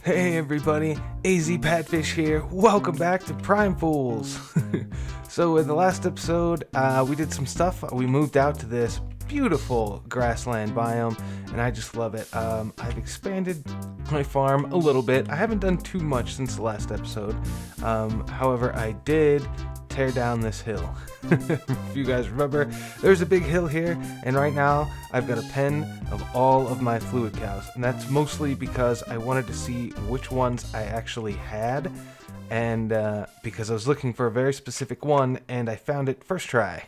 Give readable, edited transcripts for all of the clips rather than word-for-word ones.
Hey everybody, AZ Patfish here. Welcome back to PrimeFools. So in the last episode, we did some stuff. We moved out to this beautiful grassland biome, and I just love it. I've expanded my farm a little bit. I haven't done too much since the last episode. However, I did tear down this hill. If you guys remember, there's a big hill here, and right now I've got a pen of all of my fluid cows, and that's mostly because I wanted to see which ones I actually had, and because I was looking for a very specific one, and I found it first try.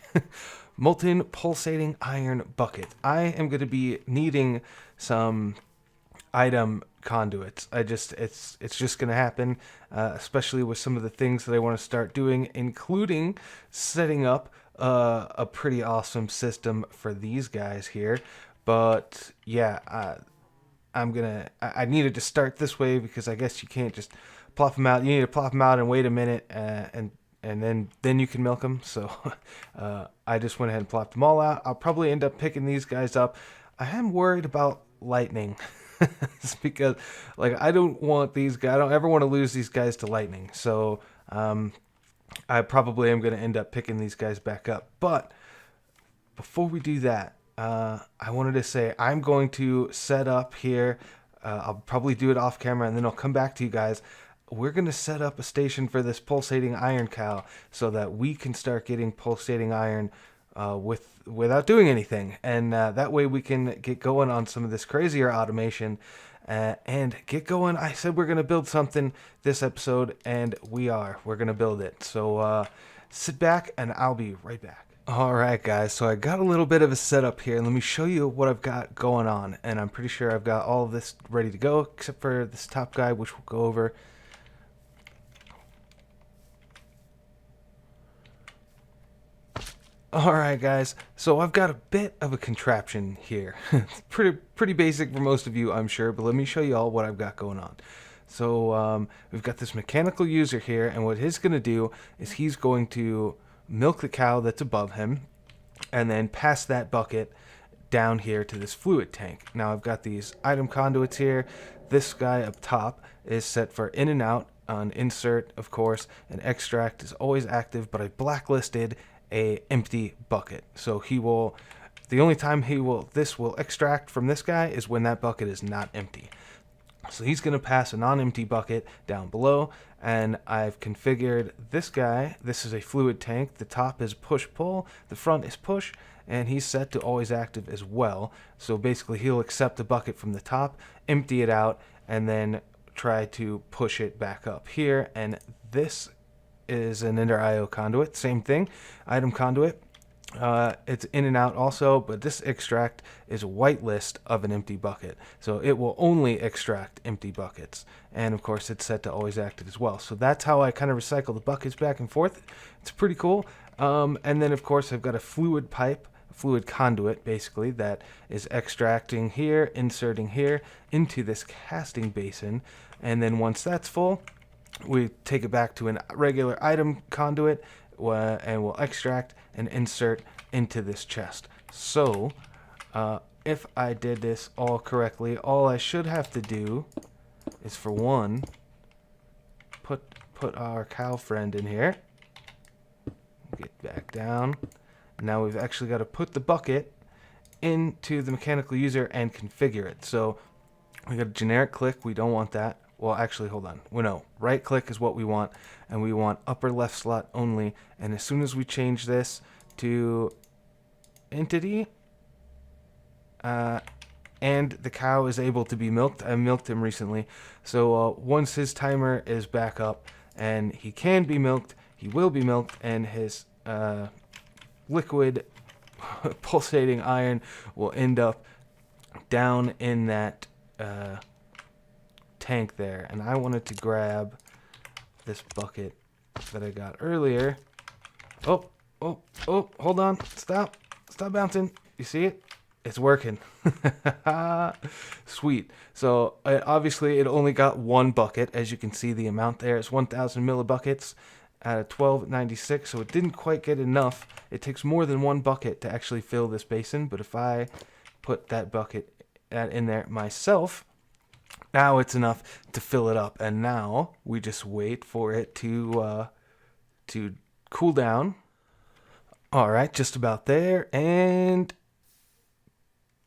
Molten pulsating iron bucket. I am going to be needing some item conduits. It's just gonna happen, especially with some of the things that I want to start doing, including setting up a pretty awesome system for these guys here. But yeah, I needed to start this way because I guess you can't just plop them out. You need to plop them out and wait a minute, and then you can milk them. So I just went ahead and plopped them all out. I'll probably end up picking these guys up. I am worried about lightning. It's because, like, I don't ever want to lose these guys to lightning. So I probably am going to end up picking these guys back up. But before we do that, I wanted to say I'm going to set up here. I'll probably do it off camera, and then I'll come back to you guys. We're going to set up a station for this pulsating iron cow so that we can start getting pulsating iron without doing anything, and that way we can get going on some of this crazier automation and get going. I said we're gonna build something this episode, and we're gonna build it. So sit back and I'll be right back. Alright guys, so I got a little bit of a setup here. Let me show you what I've got going on, and I'm pretty sure I've got all of this ready to go except for this top guy, which we'll go over. Alright guys, so I've got a bit of a contraption here. It's pretty basic for most of you, I'm sure, but let me show you all what I've got going on. So we've got this mechanical user here, and what he's going to do is he's going to milk the cow that's above him and then pass that bucket down here to this fluid tank. Now I've got these item conduits here. This guy up top is set for in and out on insert, of course, and extract is always active, but I blacklisted a empty bucket. So the only time this will extract from this guy is when that bucket is not empty. So he's going to pass a non-empty bucket down below, and I've configured this guy. This is a fluid tank. The top is push-pull, the front is push, and he's set to always active as well. So basically he'll accept the bucket from the top, empty it out, and then try to push it back up here. And this is an inter IO conduit, same thing, item conduit. It's in and out also, but this extract is a whitelist of an empty bucket, so it will only extract empty buckets, and of course it's set to always active as well. So that's how I kind of recycle the buckets back and forth. It's pretty cool. And then of course I've got a fluid pipe, fluid conduit basically, that is extracting here, inserting here into this casting basin, and then once that's full, we take it back to a regular item conduit, and we'll extract and insert into this chest. So if I did this all correctly, all I should have to do is, for one, put our cow friend in here, get back down. Now we've actually got to put the bucket into the mechanical user and configure it. So we got a generic click, we don't want that. Well, actually, hold on. Well, no, right click is what we want, and we want upper left slot only. And as soon as we change this to entity, and the cow is able to be milked, I milked him recently. So once his timer is back up and he can be milked, he will be milked, and his liquid pulsating iron will end up down in that tank there. And I wanted to grab this bucket that I got earlier. Oh, hold on. Stop bouncing. You see it? It's working. Sweet. So obviously it only got one bucket. As you can see, the amount there is 1,000 millibuckets out of 1296, so it didn't quite get enough. It takes more than one bucket to actually fill this basin, but if I put that bucket in there myself, Now it's enough to fill it up, and now we just wait for it to cool down. All right, just about there, and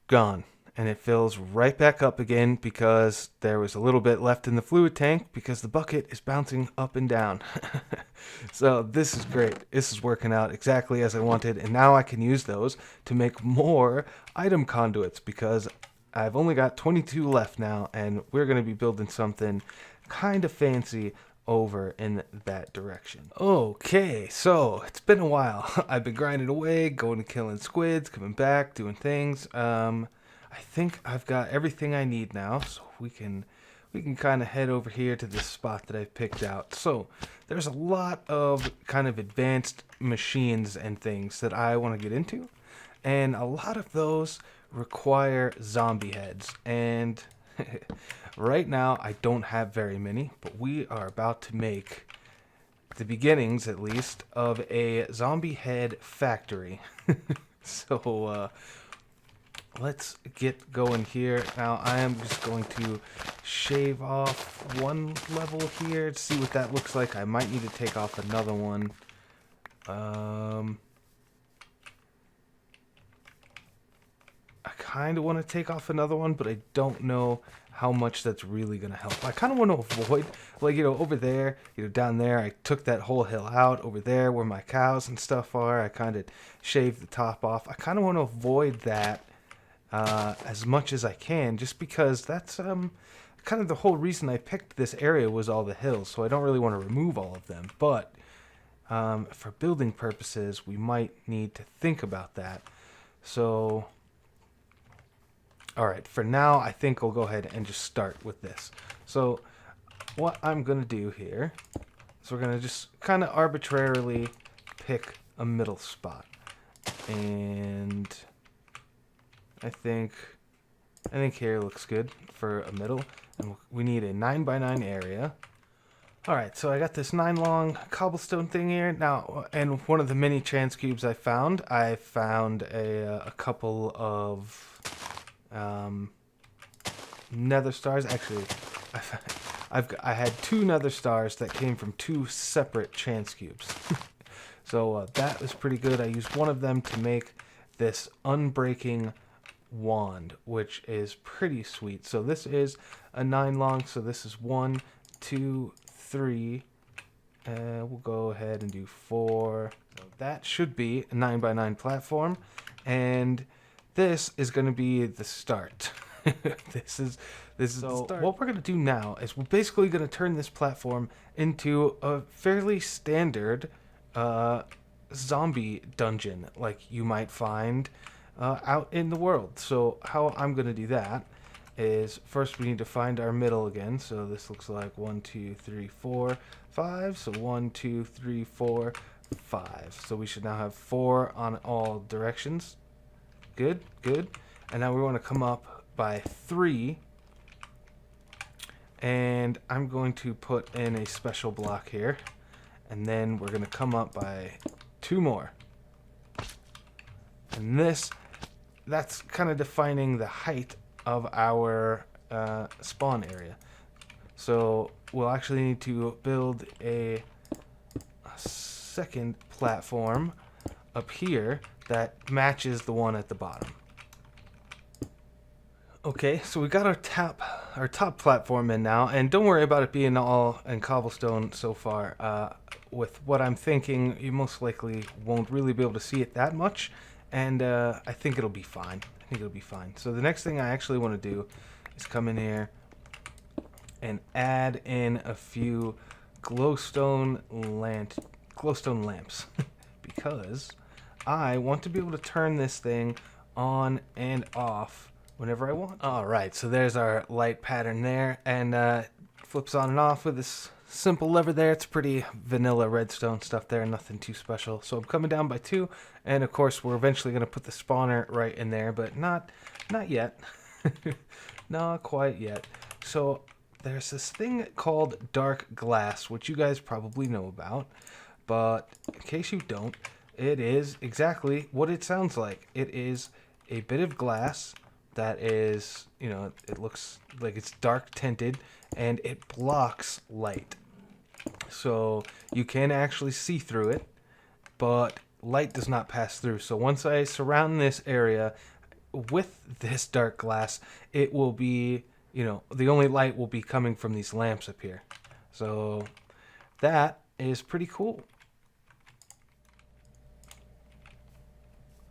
gone. And it fills right back up again because there was a little bit left in the fluid tank because the bucket is bouncing up and down. So this is great. This is working out exactly as I wanted, and now I can use those to make more item conduits because I've only got 22 left now, and we're going to be building something kind of fancy over in that direction. Okay, so it's been a while. I've been grinding away, going and killing squids, coming back, doing things. I think I've got everything I need now, so we can kind of head over here to this spot that I've picked out. So there's a lot of kind of advanced machines and things that I want to get into, and a lot of those require zombie heads, and right now I don't have very many, but we are about to make the beginnings, at least, of a zombie head factory. So let's get going here. Now I am just going to shave off one level here to see what that looks like. I might need to take off another one. I kind of want to take off another one, but I don't know how much that's really going to help. I kind of want to avoid, like, over there, down there, I took that whole hill out. Over there where my cows and stuff are, I kind of shaved the top off. I kind of want to avoid that as much as I can, just because that's kind of the whole reason I picked this area was all the hills, so I don't really want to remove all of them. But for building purposes, we might need to think about that. So all right, for now, I think I'll go ahead and just start with this. So what I'm going to do here is we're going to just kind of arbitrarily pick a middle spot. And I think here looks good for a middle. And we need a 9x9 area. All right, so I got this 9 long cobblestone thing here. Now, and one of the many chance cubes I found a couple of nether stars. Actually, I had 2 nether stars that came from 2 separate chance cubes. So that was pretty good. I used one of them to make this unbreaking wand, which is pretty sweet. So this is a 9 long, so this is 1, 2, 3. We'll go ahead and do 4. So that should be a 9x9 platform, and this is going to be the start. This is the start. What we're going to do now is we're basically going to turn this platform into a fairly standard zombie dungeon, like you might find out in the world. So how I'm going to do that is first we need to find our middle again. So this looks like 1, 2, 3, 4, 5. So 1, 2, 3, 4, 5. So we should now have 4 on all directions. Good, good. And now we want to come up by 3. And I'm going to put in a special block here. And then we're going to come up by 2 more. And that's kind of defining the height of our spawn area. So we'll actually need to build a second platform up here that matches the one at the bottom. Okay, so we got our top platform in now, and don't worry about it being all in cobblestone so far. With what I'm thinking, you most likely won't really be able to see it that much, and I think it'll be fine. So the next thing I actually want to do is come in here and add in a few glowstone lamps because I want to be able to turn this thing on and off whenever I want. Alright, so there's our light pattern there, and flips on and off with this simple lever there. It's pretty vanilla redstone stuff there, nothing too special. So I'm coming down by 2, and of course we're eventually going to put the spawner right in there, but not yet. Not quite yet. So there's this thing called dark glass, which you guys probably know about, but in case you don't, it is exactly what it sounds like. It is a bit of glass that is, you know, it looks like it's dark tinted and it blocks light. So you can actually see through it, but light does not pass through. So once I surround this area with this dark glass, it will be, you know, the only light will be coming from these lamps up here. So that is pretty cool.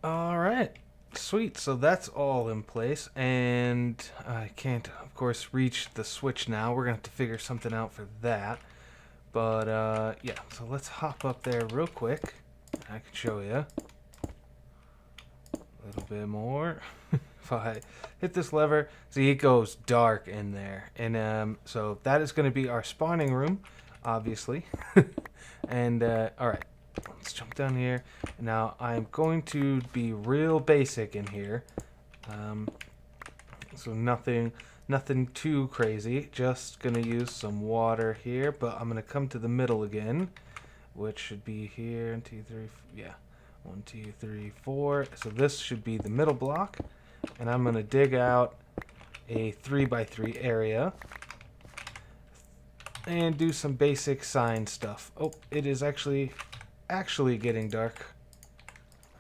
All right, sweet. So that's all in place, and I can't, of course, reach the switch now. We're gonna have to figure something out for that. But yeah, so let's hop up there real quick. I can show you a little bit more. If I hit this lever, see it goes dark in there, and so that is going to be our spawning room, obviously. And all right, let's jump down here. Now I'm going to be real basic in here, so nothing too crazy. Just gonna use some water here, but I'm gonna come to the middle again, which should be here. 1, 2, 3, yeah, 1, 2, 3, 4. So this should be the middle block, and I'm gonna dig out a 3x3 area and do some basic sign stuff. Oh, it is actually getting dark.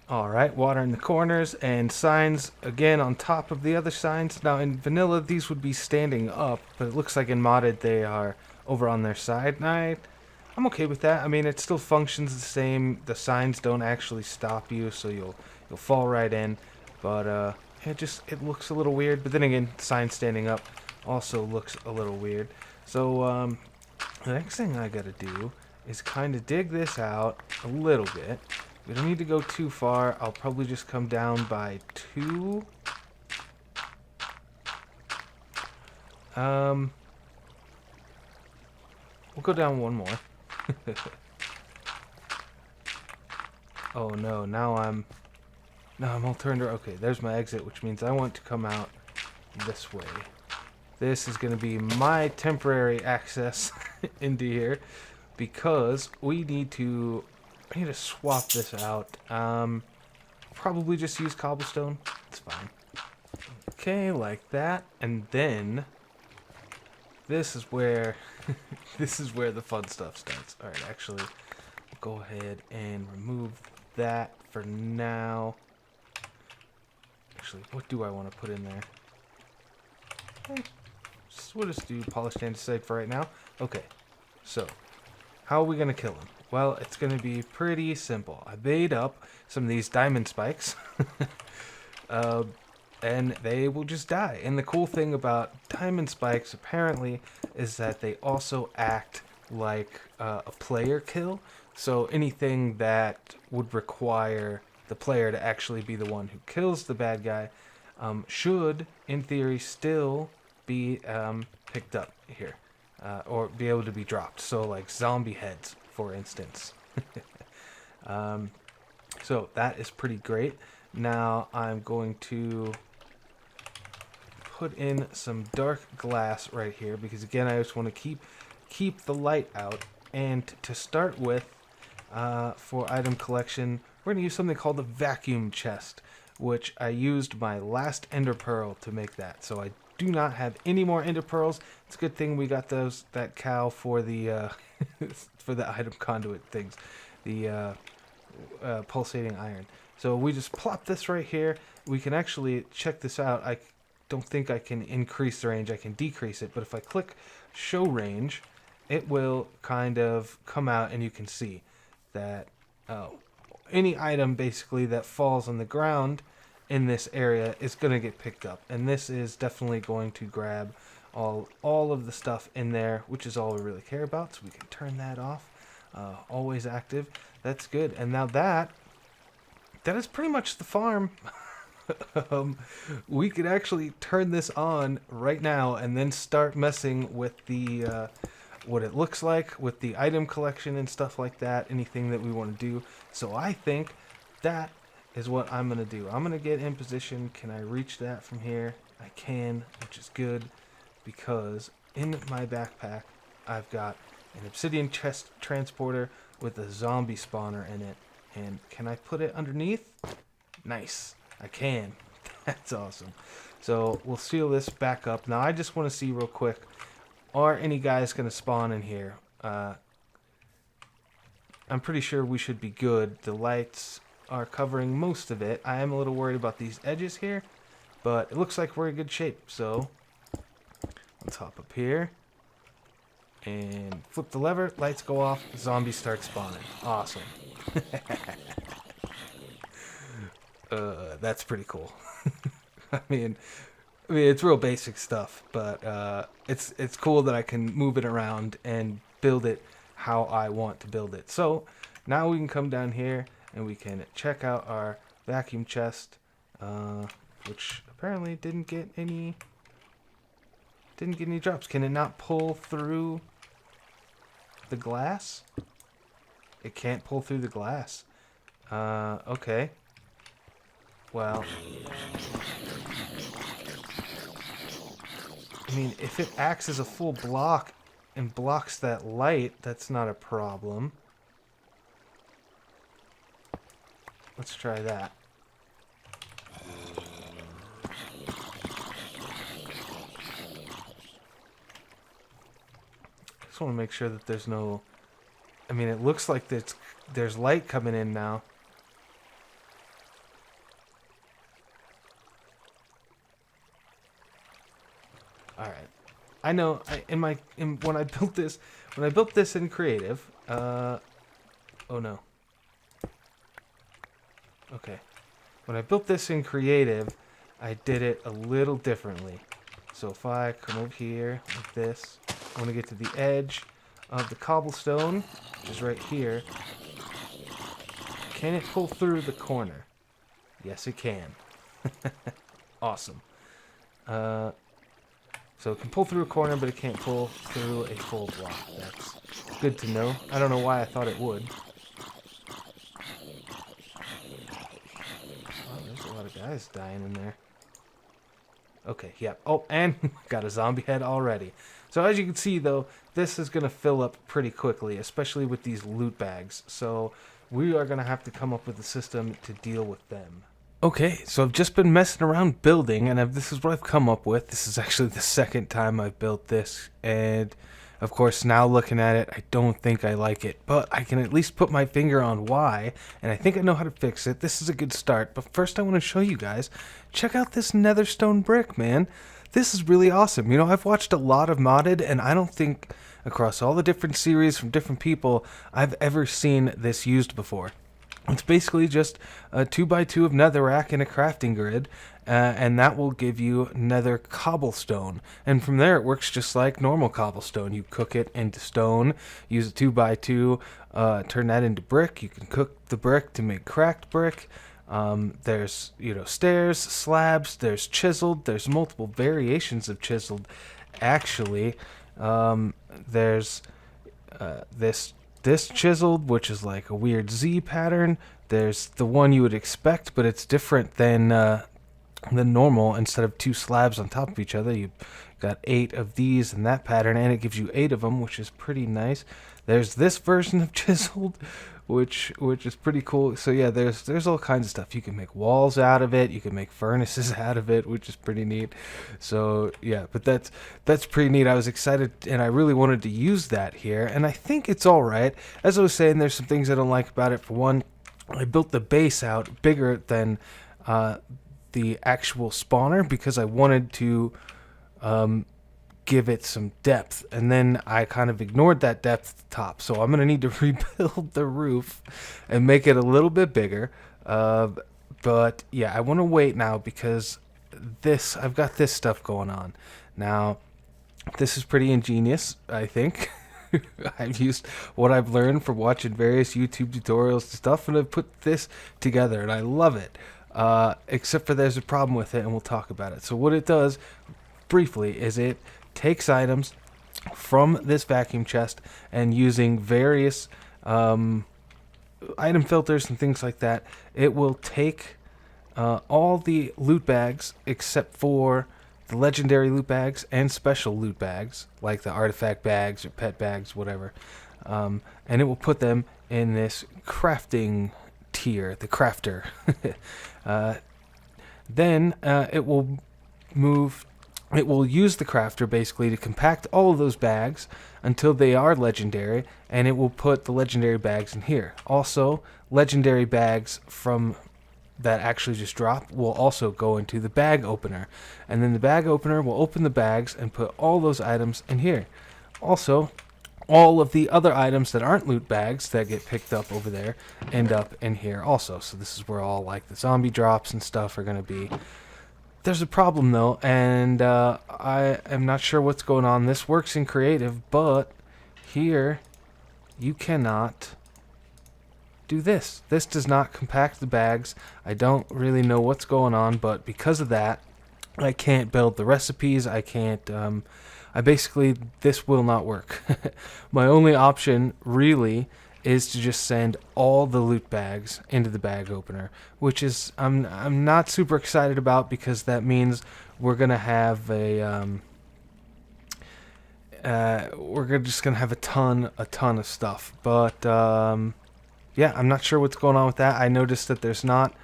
All right, water in the corners and signs again on top of the other signs. Now in vanilla, these would be standing up, but it looks like in modded they are over on their side. And I'm okay with that. I mean, it still functions the same. The signs don't actually stop you, so you'll fall right in. But it looks a little weird. But then again, sign standing up also looks a little weird. So the next thing I gotta do is kind of dig this out a little bit. We don't need to go too far. I'll probably just come down by 2. We'll go down 1 more. Oh no, now I'm all turned around. Okay, there's my exit, which means I want to come out this way. This is going to be my temporary access into here, because I need to swap this out. Probably just use cobblestone. It's fine. Okay, like that. And then this is where the fun stuff starts. All right, actually, we'll go ahead and remove that for now. Actually, what do I want to put in there? We'll just do polished andesite for right now. Okay, so how are we going to kill him? Well, it's going to be pretty simple. I made up some of these diamond spikes, and they will just die. And the cool thing about diamond spikes, apparently, is that they also act like a player kill. So anything that would require the player to actually be the one who kills the bad guy should, in theory, still be picked up here, or be able to be dropped. So like zombie heads, for instance. So that is pretty great. Now I'm going to put in some dark glass right here, because again, I just want to keep the light out. And to start with, for item collection, we're going to use something called the vacuum chest, which I used my last ender pearl to make that. So I do not have any more ender pearls. It's a good thing we got that cow for the for the item conduit things, the pulsating iron. So we just plop this right here. We can actually check this out. I don't think I can increase the range. I can decrease it. But if I click show range, it will kind of come out, and you can see that any item basically that falls on the ground in this area is going to get picked up. And this is definitely going to grab all of the stuff in there, which is all we really care about. So we can turn that off. Always active. That's good. And now that is pretty much the farm. We could actually turn this on right now and then start messing with the what it looks like with the item collection and stuff like that, anything that we want to do. So I think that is what I'm going to do. I'm going to get in position. Can I reach that from here? I can, which is good, because in my backpack I've got an obsidian chest transporter with a zombie spawner in it. And can I put it underneath? Nice. I can. That's awesome. So we'll seal this back up. Now I just want to see real quick, are any guys going to spawn in here? I'm pretty sure we should be good. The lights are covering most of it. I am a little worried about these edges here, but it looks like we're in good shape. So let's hop up here and flip the lever. Lights go off. Zombies start spawning. Awesome. That's pretty cool. I mean, it's real basic stuff, but it's cool that I can move it around and build it how I want to build it. So now we can come down here and we can check out our vacuum chest, which apparently didn't get any drops. Can it not pull through the glass? It can't pull through the glass. Okay. Well, I mean, if it acts as a full block and blocks that light, that's not a problem. Let's try that. Just want to make sure that there's no... I mean, it looks like there's light coming in now. All right. I know when I built this in creative, oh no. Okay. When I built this in creative, I did it a little differently. So if I come over here like this, I want to get to the edge of the cobblestone, which is right here. Can it pull through the corner? Yes, it can. Awesome. So it can pull through a corner, but it can't pull through a full block. That's good to know. I don't know why I thought it would. Oh, there's a lot of guys dying in there. Okay, yeah. Oh, and got a zombie head already. So as you can see, though, this is going to fill up pretty quickly, especially with these loot bags. So we are going to have to come up with a system to deal with them. Okay, so I've just been messing around building, and this is what I've come up with. This is actually the second time I've built this, and of course now looking at it, I don't think I like it, but I can at least put my finger on why, and I think I know how to fix it. This is a good start, but first I want to show you guys, check out this netherstone brick, man. This is really awesome. You know, I've watched a lot of modded, and I don't think across all the different series from different people, I've ever seen this used before. It's basically just a 2x2 of netherrack and a crafting grid, and that will give you nether cobblestone. And from there, it works just like normal cobblestone. You cook it into stone, use a 2x2, turn that into brick. You can cook the brick to make cracked brick. There's, stairs, slabs, there's chiseled, there's multiple variations of chiseled, actually. There's this chiseled, which is like a weird Z pattern. There's the one you would expect, but it's different than normal. Instead of two slabs on top of each other, you've got 8 of these in that pattern, and it gives you 8 of them, which is pretty nice. There's this version of chiseled, which is pretty cool. So yeah, there's all kinds of stuff. You can make walls out of it. You can make furnaces out of it, which is pretty neat. So yeah, but that's pretty neat. I was excited, and I really wanted to use that here, and I think it's all right. As I was saying, there's some things I don't like about it. For one, I built the base out bigger than the actual spawner because I wanted to give it some depth, and then I kind of ignored that depth at the top, so I'm gonna need to rebuild the roof and make it a little bit bigger, but yeah, I want to wait now because I've got this stuff going on now. This is pretty ingenious, I think. I've used what I've learned from watching various YouTube tutorials and stuff, and I've put this together, and I love it, except for there's a problem with it, and we'll talk about it. So what it does briefly is it takes items from this vacuum chest, and using various item filters and things like that, it will take all the loot bags except for the legendary loot bags and special loot bags like the artifact bags or pet bags, whatever, and it will put them in this crafting tier, the crafter. Then it will it will use the crafter basically to compact all of those bags until they are legendary, and it will put the legendary bags in here. Also, legendary bags from that actually just drop will also go into the bag opener, and then the bag opener will open the bags and put all those items in here. Also, all of the other items that aren't loot bags that get picked up over there end up in here also. So this is where all like the zombie drops and stuff are going to be. There's a problem though, and I am not sure what's going on. This works in creative, but here you cannot do this. This does not compact the bags. I don't really know what's going on, but because of that, I can't build the recipes. I can't, this will not work. My only option really is to just send all the loot bags into the bag opener, which is I'm not super excited about, because that means we're gonna have a just gonna have a ton of stuff. But yeah, I'm not sure what's going on with that. I noticed that there's not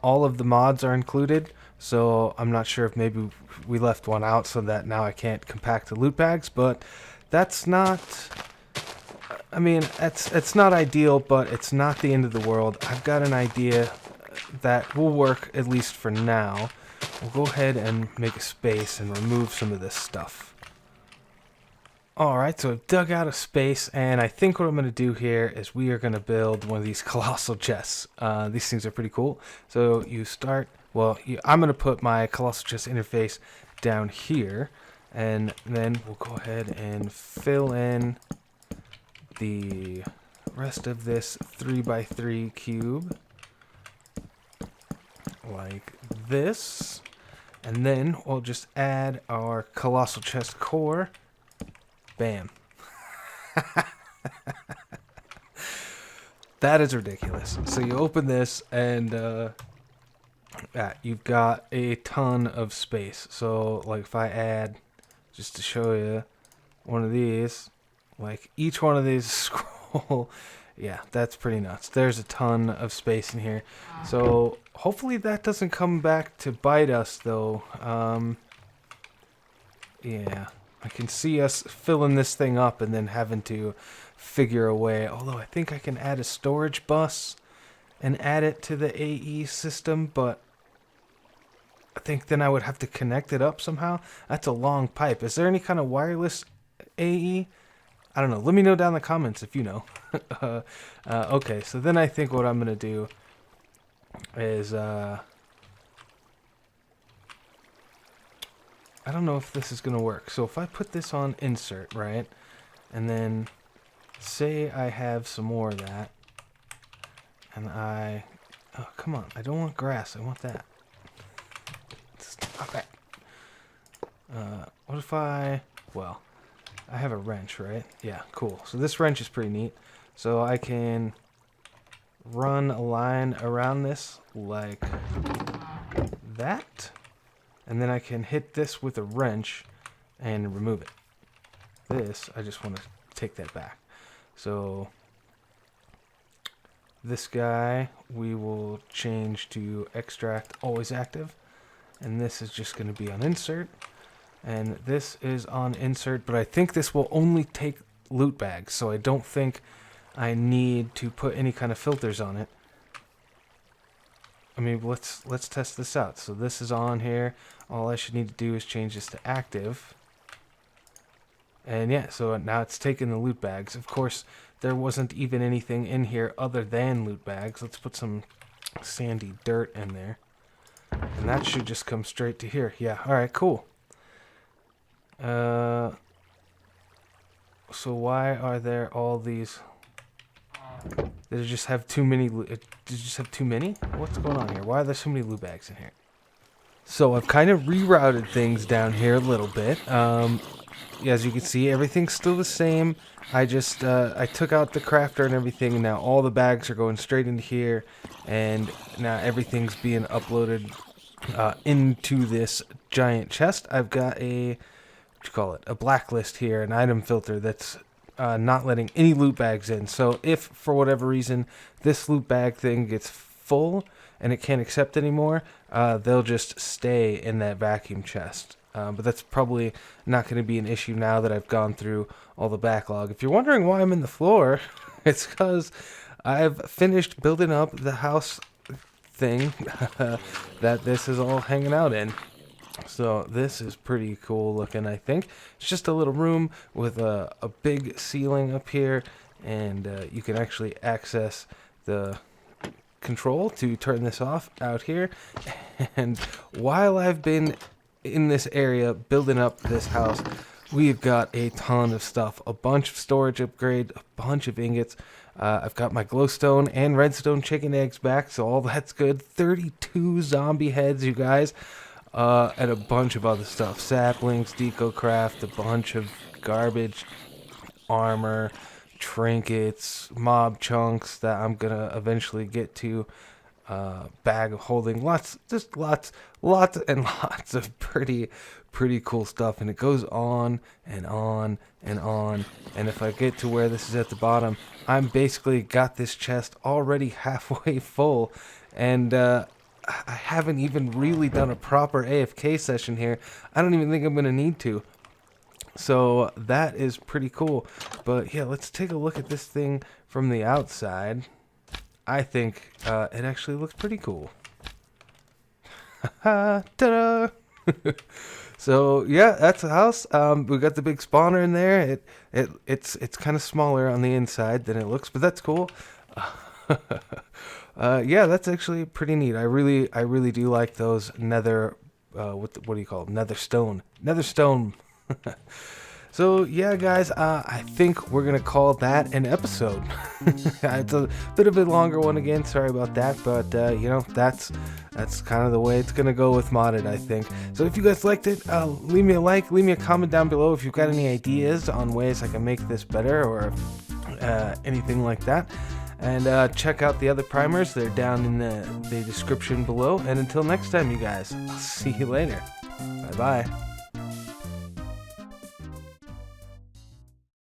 all of the mods are included, so I'm not sure if maybe we left one out so that now I can't compact the loot bags. But that's not. I mean, it's not ideal, but it's not the end of the world. I've got an idea that will work, at least for now. We'll go ahead and make a space and remove some of this stuff. Alright, so I've dug out a space, and I think what I'm going to do here is we are going to build one of these colossal chests. These things are pretty cool. So you start, I'm going to put my colossal chest interface down here, and then we'll go ahead and fill in the rest of this 3x3 cube like this, and then we'll just add our colossal chest core. Bam. That is ridiculous. So you open this, and you've got a ton of space. So like if I add, just to show you, one of these, like each one of these scroll, yeah, that's pretty nuts. There's a ton of space in here. So hopefully that doesn't come back to bite us though. Yeah, I can see us filling this thing up and then having to figure a way. Although I think I can add a storage bus and add it to the AE system, but I think then I would have to connect it up somehow. That's a long pipe. Is there any kind of wireless AE? I don't know. Let me know down in the comments if you know. Okay, so then I think what I'm going to do is... I don't know if this is going to work. So if I put this on insert, right? And then say I have some more of that. And I... Oh, come on. I don't want grass. I want that. Okay. What if I... Well... I have a wrench, right? Yeah, cool. So this wrench is pretty neat. So I can run a line around this like that. And then I can hit this with a wrench and remove it. This, I just want to take that back. So this guy, we will change to extract always active. And this is just going to be on insert. And this is on insert, but I think this will only take loot bags, so I don't think I need to put any kind of filters on it. I mean, let's test this out. So this is on here. All I should need to do is change this to active. And yeah, so now it's taking the loot bags. Of course, there wasn't even anything in here other than loot bags. Let's put some sandy dirt in there. And that should just come straight to here. Yeah, alright, cool. So why are there all these? Did it just have too many? Did it just have too many? What's going on here? Why are there so many loot bags in here? So I've kind of rerouted things down here a little bit. As you can see, everything's still the same. I just I took out the crafter and everything, and now all the bags are going straight into here, and now everything's being uploaded into this giant chest. I've got a a blacklist here, an item filter that's not letting any loot bags in. So if for whatever reason this loot bag thing gets full and it can't accept anymore, they'll just stay in that vacuum chest. But that's probably not going to be an issue now that I've gone through all the backlog. If you're wondering why I'm in the floor, it's because I've finished building up the house thing that this is all hanging out in. So this is pretty cool looking, I think. It's just a little room with a big ceiling up here, and you can actually access the control to turn this off out here. And while I've been in this area building up this house, we've got a ton of stuff, a bunch of storage upgrade, a bunch of ingots. I've got my glowstone and redstone chicken eggs back, so all that's good. 32 zombie heads, you guys. And a bunch of other stuff. Saplings, DecoCraft, a bunch of garbage, armor, trinkets, mob chunks that I'm gonna eventually get to. Bag of holding, lots and lots of pretty cool stuff, and it goes on and on and on. And if I get to where this is at the bottom, I'm basically got this chest already halfway full, and I haven't even really done a proper AFK session here. I don't even think I'm gonna need to. So that is pretty cool. But yeah, let's take a look at this thing from the outside. I think it actually looks pretty cool. Ta-da! So yeah, that's the house. We got the big spawner in there. It's kind of smaller on the inside than it looks, but that's cool. Yeah, that's actually pretty neat. I really do like those nether. What do you call it? Nether stone. So yeah, guys, I think we're gonna call that an episode. It's a bit of a longer one again. Sorry about that, but you know, that's kind of the way it's gonna go with modded, I think. So if you guys liked it, leave me a like, leave me a comment down below if you've got any ideas on ways I can make this better or anything like that. And check out the other primers. They're down in the description below. And until next time, you guys, I'll see you later. Bye bye.